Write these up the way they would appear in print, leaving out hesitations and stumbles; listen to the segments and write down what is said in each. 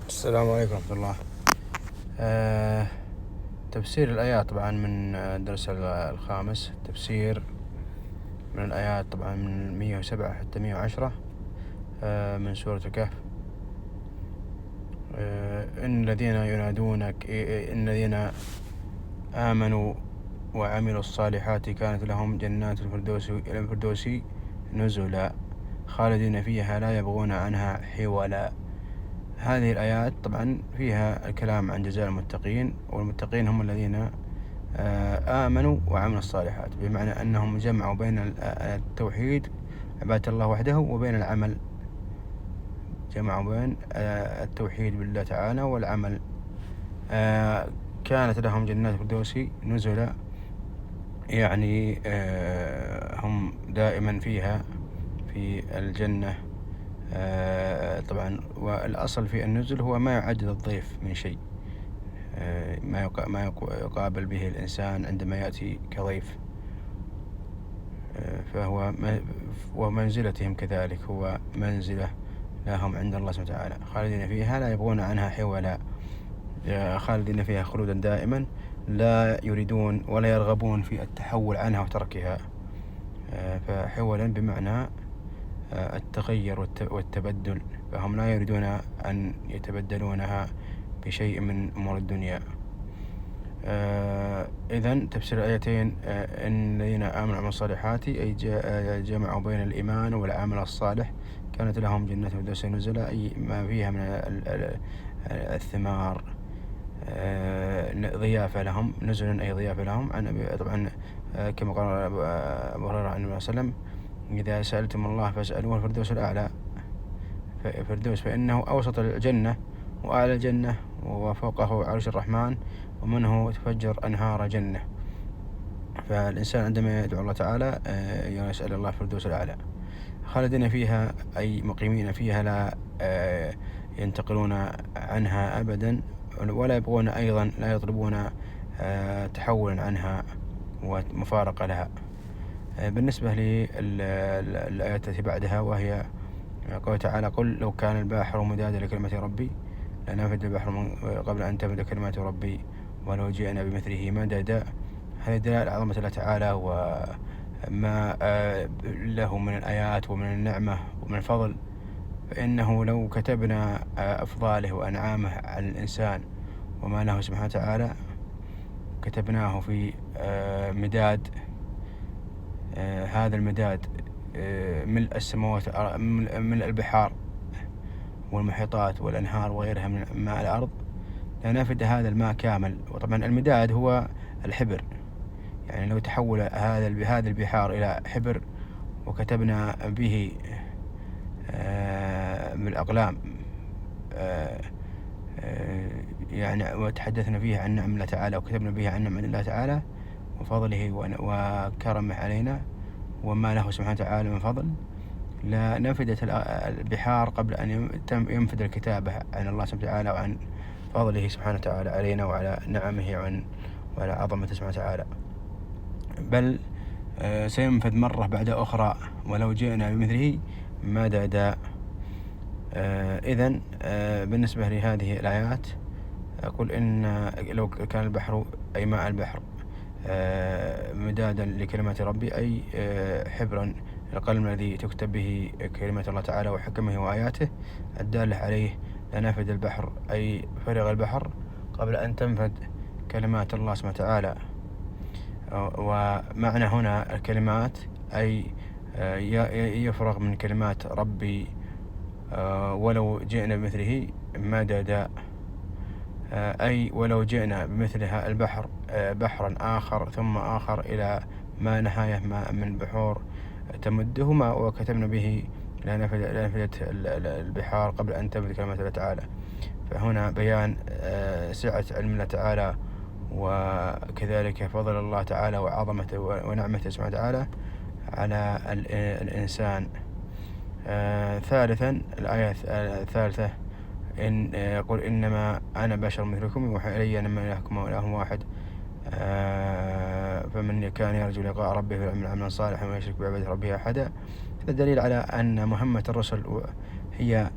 السلام عليكم ورحمة الله. تفسير الآيات طبعا من الدرس الخامس. تفسير من الآيات طبعا من 107 حتى 110 من سورة الكهف. إن الذين ينادونك إن الذين آمنوا وعملوا الصالحات كانت لهم جنات الفردوس نزلا خالدين فيها لا يبغون عنها حولا. هذه الآيات طبعا فيها الكلام عن جزاء المتقين، والمتقين هم الذين آمنوا وعملوا الصالحات، بمعنى أنهم جمعوا بين التوحيد عبادة الله وحده وبين العمل، جمعوا بين التوحيد بالله تعالى والعمل. كانت لهم جنات الفردوس نزلا، يعني هم دائما فيها في الجنة. طبعا والأصل في النزل هو ما يعد الضيف من شيء، ما يقابل به الإنسان عندما يأتي كضيف، فهو ومنزلتهم كذلك هو منزلة لهم عند الله سبحانه وتعالى، خالدين فيها لا يبغون عنها حولا، خالدين فيها خلودا دائما، لا يريدون ولا يرغبون في التحول عنها وتركها. فحولا بمعنى التغير والتبدل، فهم لا يريدون أن يتبدلونها بشيء من أمور الدنيا. إذن تفسير الآيتين إن الذين آمنوا وعملوا الصالحات أي جمعوا بين الإيمان والعمل الصالح كانت لهم جنات الفردوس نزلا، أي ما فيها من الثمار ضيافة لهم، نزلا أي ضيافة لهم. طبعا كما قال أبو هريرة عن النبي صلى الله عليه وسلم: إذا سألتم الله فاسألوه الفردوس الأعلى، فردوس فإنه أوسط الجنة وأعلى الجنة وفوقه عرش الرحمن ومنه تفجر أنهار جنة. فالإنسان عندما يدعو الله تعالى يسأل الله الفردوس الأعلى. خالدين فيها أي مقيمين فيها، لا ينتقلون عنها أبدا، ولا يبغون أيضا، لا يطلبون تحولا عنها ومفارقة لها. بالنسبة للآية التي بعدها وهي قوله تعالى: قل لو كان البحر مدادا لكلمة ربي لنفد البحر قبل أن تنفد كلمات ربي ولو جئنا بمثله مددا. هذه دلالة على عظمة الله تعالى وما له من الآيات ومن النعمة ومن الفضل، فإنه لو كتبنا أفضاله وأنعامه على الإنسان وما له سبحانه وتعالى كتبناه في مداد. هذا المداد ملء السماوات، ملء البحار والمحيطات والأنهار وغيرها من ماء الأرض، لنفد هذا الماء كامل. وطبعا المداد هو الحبر، يعني لو تحول هذه البحار إلى حبر وكتبنا به بالأقلام يعني وتحدثنا فيه عن نعم الله تعالى وكتبنا به عن نعم الله تعالى وفضله وكرمه علينا وما له سبحانه وتعالى من فضل، لنفدت البحار قبل أن ينفد الكتابة عن الله سبحانه وتعالى وعن فضله سبحانه وتعالى علينا وعلى نعمه وعلى عظمته سبحانه وتعالى، بل سينفذ مرة بعد أخرى ولو جئنا بمثله مددا. إذن بالنسبة لهذه الآيات أقول إن لو كان البحر أي ماء البحر مدادا لكلمات ربي أي حبرا، القلم الذي تكتب به كلمات الله تعالى وحكمه وآياته الدالة عليه، لنفد البحر أي فرغ البحر قبل أن تنفد كلمات الله سبحانه وتعالى. ومعنى هنا الكلمات أي يفرغ من كلمات ربي ولو جئنا بمثله مددا، أي ولو جئنا بمثلها البحر بحرا آخر ثم آخر إلى ما نهاية ما من بحور تمدهما وكتبنا به لنفدت البحار قبل أن تنفد كلمات الله تعالى. فهنا بيان سعة علم الله تعالى وكذلك فضل الله تعالى وعظمته ونعمته سبحانه وتعالى على الإنسان. ثالثا الآية الثالثة: إن يقول إنما أنا بشر مثلكم يوحى إلي أنما إلهكم إله واحد فمن كان يرجو لقاء ربه فليعمل عملا صالحا ولا يشرك بعبادة ربه أحدا. هذا دليل على أن مهمة الرسل هي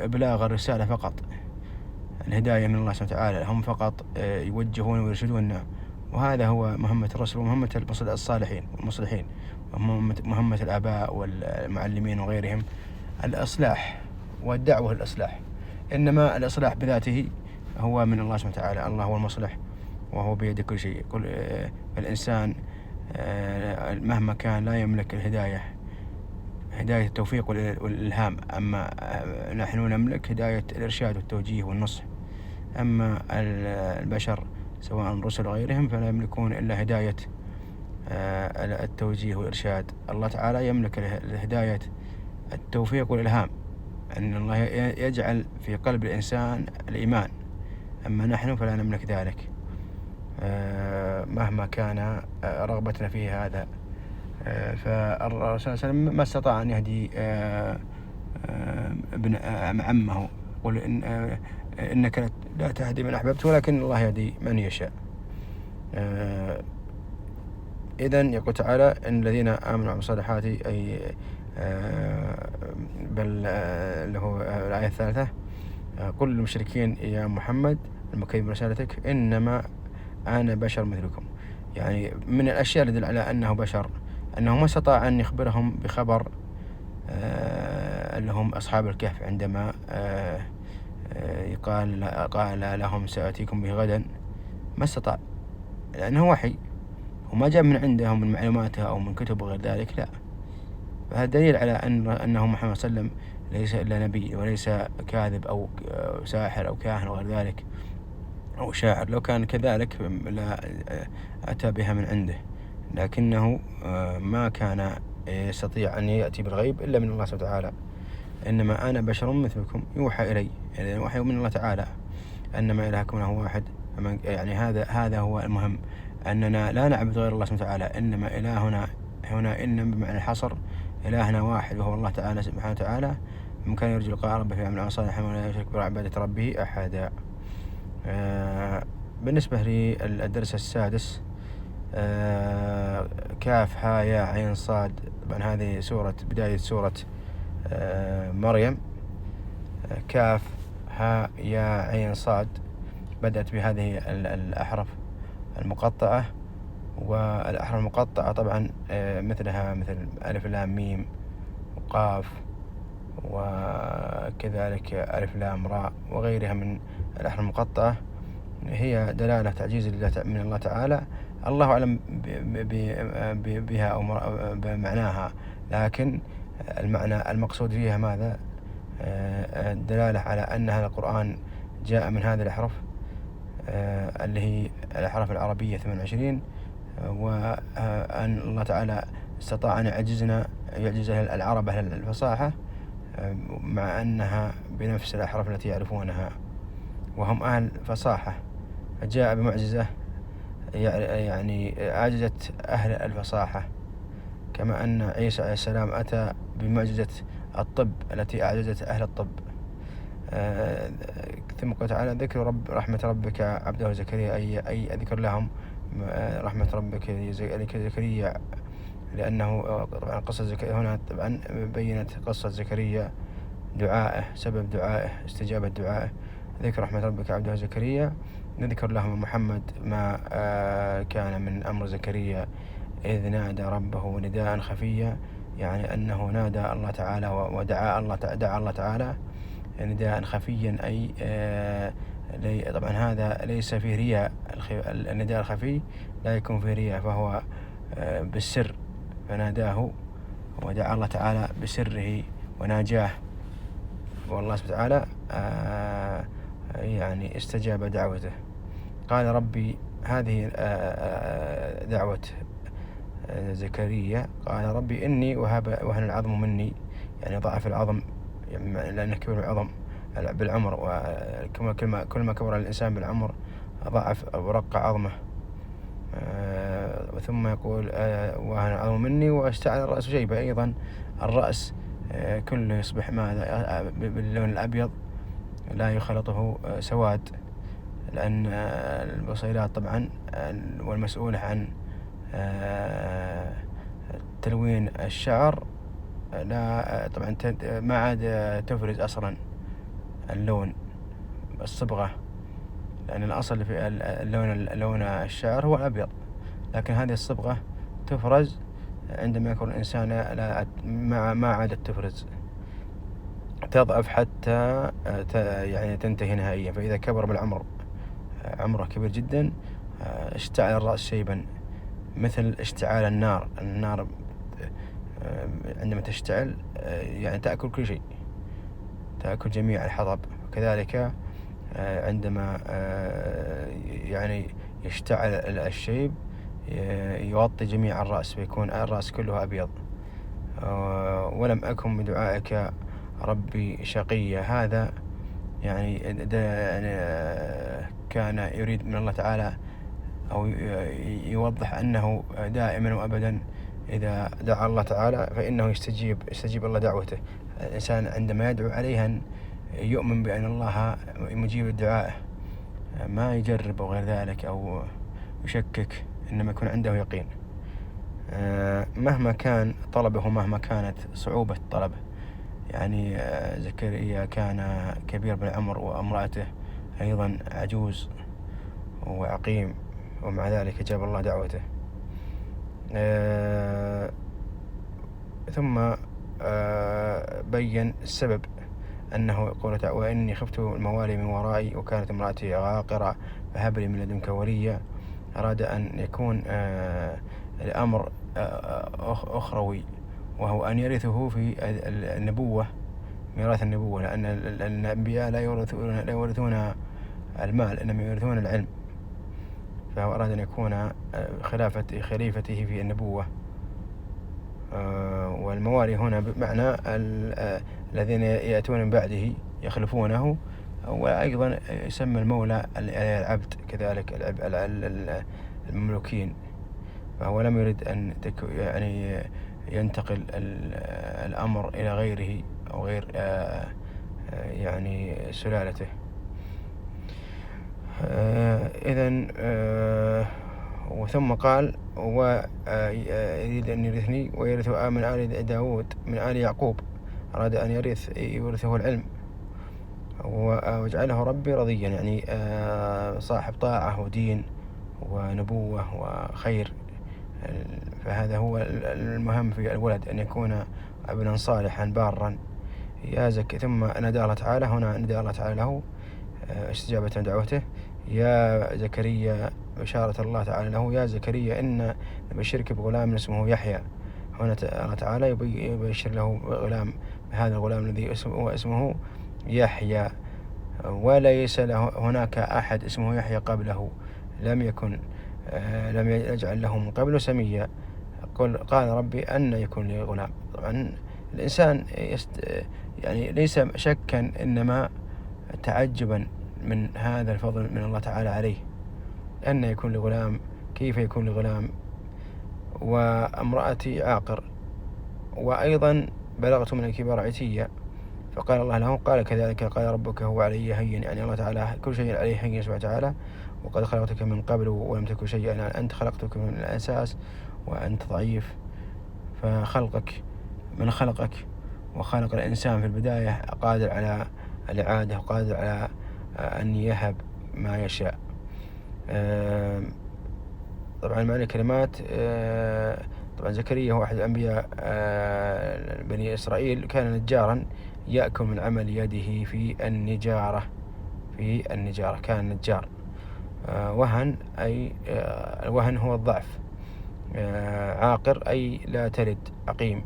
إبلاغ الرسالة فقط، الهداية من الله سبحانه وتعالى، هم فقط يوجهون ويرشدون. وهذا هو مهمة الرسل ومهمة الصالحين والمصلحين، ومهمة الآباء والمعلمين وغيرهم، الإصلاح والدعوة للإصلاح. إنما الإصلاح بذاته هو من الله سبحانه وتعالى، الله هو المصلح وهو بيد كل شيء. الإنسان مهما كان لا يملك الهداية، هداية التوفيق والإلهام، أما نحن نملك هداية الإرشاد والتوجيه والنصح. أما البشر سواء الرسل وغيرهم فلا يملكون إلا هداية التوجيه والإرشاد. الله تعالى يملك هداية التوفيق والإلهام، أن الله يجعل في قلب الإنسان الإيمان، أما نحن فلا نملك ذلك مهما كان رغبتنا فيه هذا. فالرسول صلى الله عليه وسلم ما استطاع أن يهدي ابن عمه، قل إنك لا تهدي من أحببت ولكن الله يهدي من يشاء. إذن يقول تعالى إن الذين آمنوا وعملوا الصالحات، أي بل له الآية الثالثة، قل للمشركين يا محمد المكذب برسالتك إنما أنا بشر مثلكم. يعني من الأشياء اللي تدل على أنه بشر أنه ما استطاع أن يخبرهم بخبر اللي هم أصحاب الكهف عندما قال لهم سأتيكم به غدا، ما استطاع لأنه وحي وما جاء من عندهم من معلوماته أو من كتب وغير ذلك، لا. فهذا دليل على أنه محمد صلى الله عليه وسلم ليس إلا نبي وليس كاذب أو ساحر أو كاهن وغير ذلك أو شاعر. لو كان كذلك لا أتى بها من عنده، لكنه ما كان يستطيع أن يأتي بالغيب إلا من الله سبحانه وتعالى. إنما أنا بشر مثلكم يوحى إلي، يعني وحي من الله تعالى، أنما إلهكم هو واحد. يعني هذا هو المهم، أننا لا نعبد غير الله سبحانه وتعالى، إنما إلهنا هنا إن بمعنى الحصر، إلهنا واحد وهو الله تعالى سبحانه وتعالى. من كان يرجو لقاء ربه فيعمل صالحا ولا يشرك بعبادة ربه أحدا. بالنسبة للدرس السادس، كاف ها يا عين صاد. طبعا هذه بداية سورة مريم. كاف ها يا عين صاد بدأت بهذه الأحرف المقطعة، والأحرف المقطعة طبعا مثلها مثل ألف لام ميم وقاف، وكذلك ألف لام راء وغيرها من الأحرف المقطعة، هي دلالة تعجيز من الله تعالى. الله أعلم بها أو بمعناها، لكن المعنى المقصود فيها ماذا؟ الدلالة على أن هذا القرآن جاء من هذه الأحرف اللي هي الأحرف العربية 28، وأن الله تعالى استطاع أن يعجز العرب أهل الفصاحة مع أنها بنفس الأحرف التي يعرفونها وهم أهل فصاحة، فجاء بمعجزة يعني أعجزت أهل الفصاحة، كما أن عيسى عليه السلام أتى بمعجزة الطب التي أعجزت أهل الطب. ثم قال تعالى ذكر رحمة ربك عبده زكريا، أي أذكر لهم رحمة ربك زكريا، لأنه طبعا قصة زكريا هنا طبعا بينت قصة زكريا، دعائه، سبب دعائه، استجابة دعائه. ذكر رحمة ربك عبده زكريا، نذكر لهم محمد ما كان من أمر زكريا إذ نادى ربه نداء خفيا، يعني أنه نادى الله تعالى ودعا الله تعالى نداء خفيا، أي طبعا هذا ليس فيه رياء. النداء الخفي لا يكون فيه رياء، فهو بالسر، فناداه ودعا الله تعالى بسره وناجاه، والله سبحانه وتعالى يعني استجاب دعوته. قال ربي، هذه دعوة زكريا، قال ربي إني وهن العظم مني، يعني ضعف العظم، يعني لأنه كبر العظم بالعمر، وكل ما كبر الإنسان بالعمر ضعف أو رق عظمه. ثم يقول وهن العظم مني واستعل الرأس شيبة، أيضا الرأس كله يصبح ماذا باللون الأبيض لا يخلطه سواد، لأن البصيلات طبعا والمسؤولة عن تلوين الشعر لا طبعا ما عاد تفرز أصلا اللون، الصبغة، لأن الأصل في لون الشعر هو الأبيض، لكن هذه الصبغة تفرز عندما يكون الإنسان ما عادت تفرز، تضعف حتى يعني تنتهي نهائيا. فإذا كبر بالعمر، عمره كبير جدا، اشتعل الرأس شيبا مثل اشتعال النار. عندما تشتعل يعني تأكل كل شيء، تأكل جميع الحطب. كذلك عندما يعني يشتعل الشيب يغطي جميع الرأس، فيكون الرأس كله أبيض. ولم أكن بدعائك ربي شقيا. هذا يعني كان يريد من الله تعالى، أو يوضح أنه دائما وأبدا إذا دعا الله تعالى فإنه يستجيب الله دعوته. الإنسان عندما يدعو عليه أن يؤمن بأن الله مجيب الدعاء، ما يجرب أو غير ذلك أو يشكك، إنما يكون عنده يقين مهما كان طلبه، مهما كانت صعوبة طلبه. يعني زكريا كان كبير بالعمر وامرأته أيضا عجوز وعقيم، ومع ذلك أجاب الله دعوته. ثم بين السبب، أنه يقول تعالى: وإني خفت الموالي من ورائي وكانت امرأتي عاقرة فهب لي من لدنك وليا. أراد أن يكون الأمر أخروي، وهو أن يرثه في النبوة، ميراث النبوة، لأن الأنبياء لا يورثون المال، إنما يورثون العلم. فهو أراد أن يكون خليفته في النبوة. والموالي هنا بمعنى الذين يأتون من بعده يخلفونه، وأيضا يسمى المولى العبد، كذلك المملوكين. فهو لم يرد أن يعني ينتقل الأمر إلى غيره أو غير يعني سلالته. إذن وثم قال: ويريد أن يرثني ويرث من آل داود من آل يعقوب. أراد أن يورثه العلم، واجعله ربي رضيا، يعني صاحب طاعة ودين ونبوة وخير. فهذا هو المهم في الولد، أن يكون ابنا صالحا بارا. ثم نادى الله تعالى، هنا نادى الله تعالى له استجابة دعوته: يا زكريا، بشارة الله تعالى له: يا زكريا إن نبشرك بغلام اسمه يحيى. هنا الله تعالى يبشر له غلام، هذا الغلام الذي اسمه يحيى، وليس هناك أحد اسمه يحيى قبله، لم يجعل له من قبل سميا. قال: ربي أن يكون لي غلام. طبعا الإنسان يعني ليس شكا، إنما تعجبا من هذا الفضل من الله تعالى عليه، أن يكون لي غلام، كيف يكون لي غلام وامرأتي عاقر، وأيضا بلغت من الكبار عتيا. فقال الله له: قال كذلك قال ربك هو علي هين. يعني الله تعالى كل شيء عليه هين سبحانه وتعالى. وقد خلقتك من قبل ولم تكن شيئا، أنت خلقتك من الأساس وأنت ضعيف، فخلقك من خلقك وخلق الإنسان في البداية قادر على الإعادة، وقادر على أن يهب ما يشاء. طبعا معنى الكلمات، طبعا زكريا هو أحد الأنبياء بني إسرائيل، كان نجارا يأكل من عمل يده في النجارة. كان نجار. وهن أي الوهن هو الضعف، عاقر أي لا تلد، عقيم.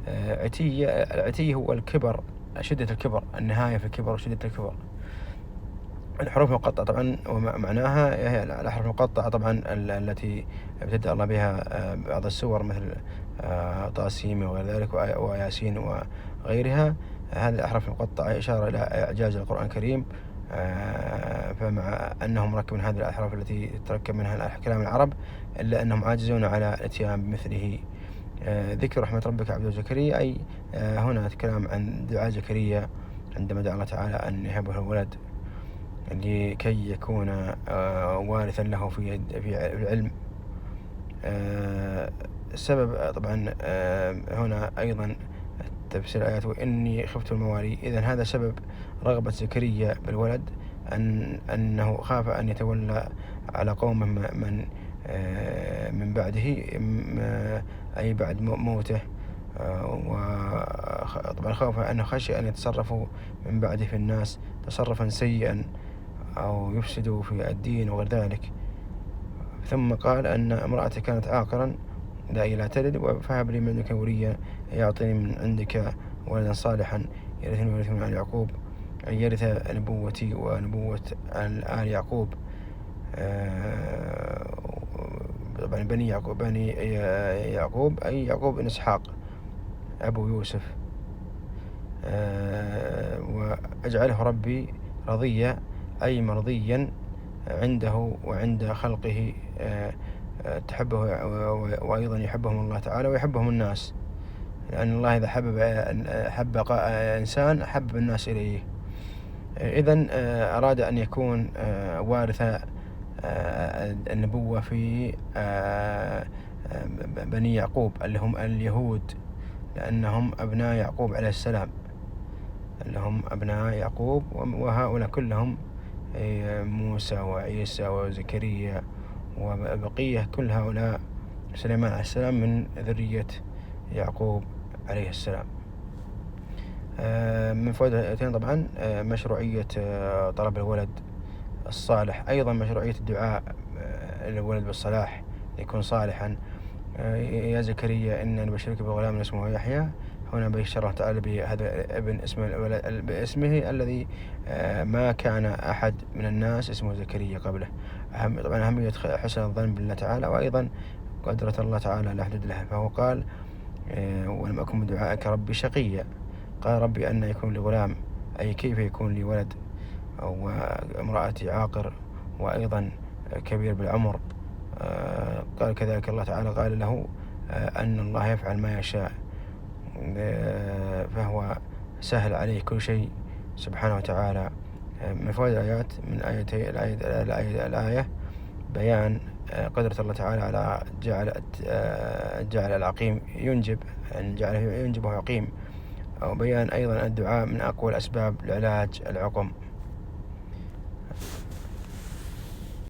العتي هو الكبر، شدة الكبر، النهاية في الكبر وشدة الكبر. الحروف المقطعة طبعا ومعناها هي الأحرف المقطعة طبعا التي ابتدأ الله بها بعض السور، مثل طاسيم وغير ذلك وياسين وغيرها. هذه الأحرف المقطعة إشارة إلى إعجاز القرآن الكريم، فمع أنهم مركب من هذه الأحرف التي تركب منها كلام العرب، إلا أنهم عاجزون على الاتيان بمثله. ذكر رحمة ربك عبده زكريا، أي هنا كلام عن دعاء زكريا عندما دعا الله تعالى أن يهبه الولد لكي يكون وارثا له في العلم. السبب طبعا هنا أيضا تفسير الآيات وإني خفت الموالي. إذن هذا سبب رغبة زكريا بالولد، أنه خاف أن يتولى على قومه من بعده، أي بعد موته. وطبعا خوف أنه خشي أن يتصرفوا من بعده في الناس تصرفا سيئا أو يفسدوا في الدين وغير ذلك. ثم قال أن امرأتي كانت عاقرا لا تلد، فهب لي من لدنك وليا يعطيني من عندك ولدا صالحا يرثني ويرث من آل يعقوب، أن يرث نبوتي ونبوة آل يعقوب. طبعا بني يعقوب أي يعقوب بن إسحاق أبو يوسف. وأجعله ربي رضيا أي مرضيا عنده وعند خلقه، تحبه وأيضا يحبهم الله تعالى ويحبهم الناس، لأن الله إذا حب إنسان حبب الناس إليه. إذن أراد أن يكون وارث النبوة في بني يعقوب اللي هم اليهود، لأنهم أبناء يعقوب عليه السلام، اللي هم أبناء يعقوب، وهؤلاء كلهم موسى وعيسى وزكريا وبقية كل هؤلاء سليمان عليه السلام من ذرية يعقوب عليه السلام. من فوائد طبعا مشروعية طلب الولد الصالح، أيضا مشروعية الدعاء للولد بالصلاح يكون صالحا. يا زكريا إنا نبشرك بغلام اسمه يحيى، هنا بشر الله تعالى بهذا الابن باسمه الذي ما كان أحد من الناس اسمه زكريا قبله. طبعا أهمية حسن الظن بالله تعالى، وأيضا قدرة الله تعالى لا حدود لها. فهو قال ولم أكن بدعائك ربي شقيا. قال ربي أن يكون لي غلام، أي كيف يكون لي ولد أو امرأتي عاقر وأيضا كبير بالعمر. قال كذلك الله تعالى قال له أن الله يفعل ما يشاء، فهو سهل عليه كل شيء سبحانه وتعالى. من فوائد الآيات من الآية بيان قدرة الله تعالى على جعل العقيم ينجب، يعني جعله ينجب ويقيم، أو بيان أيضا الدعاء من أقوى الأسباب لعلاج العقم.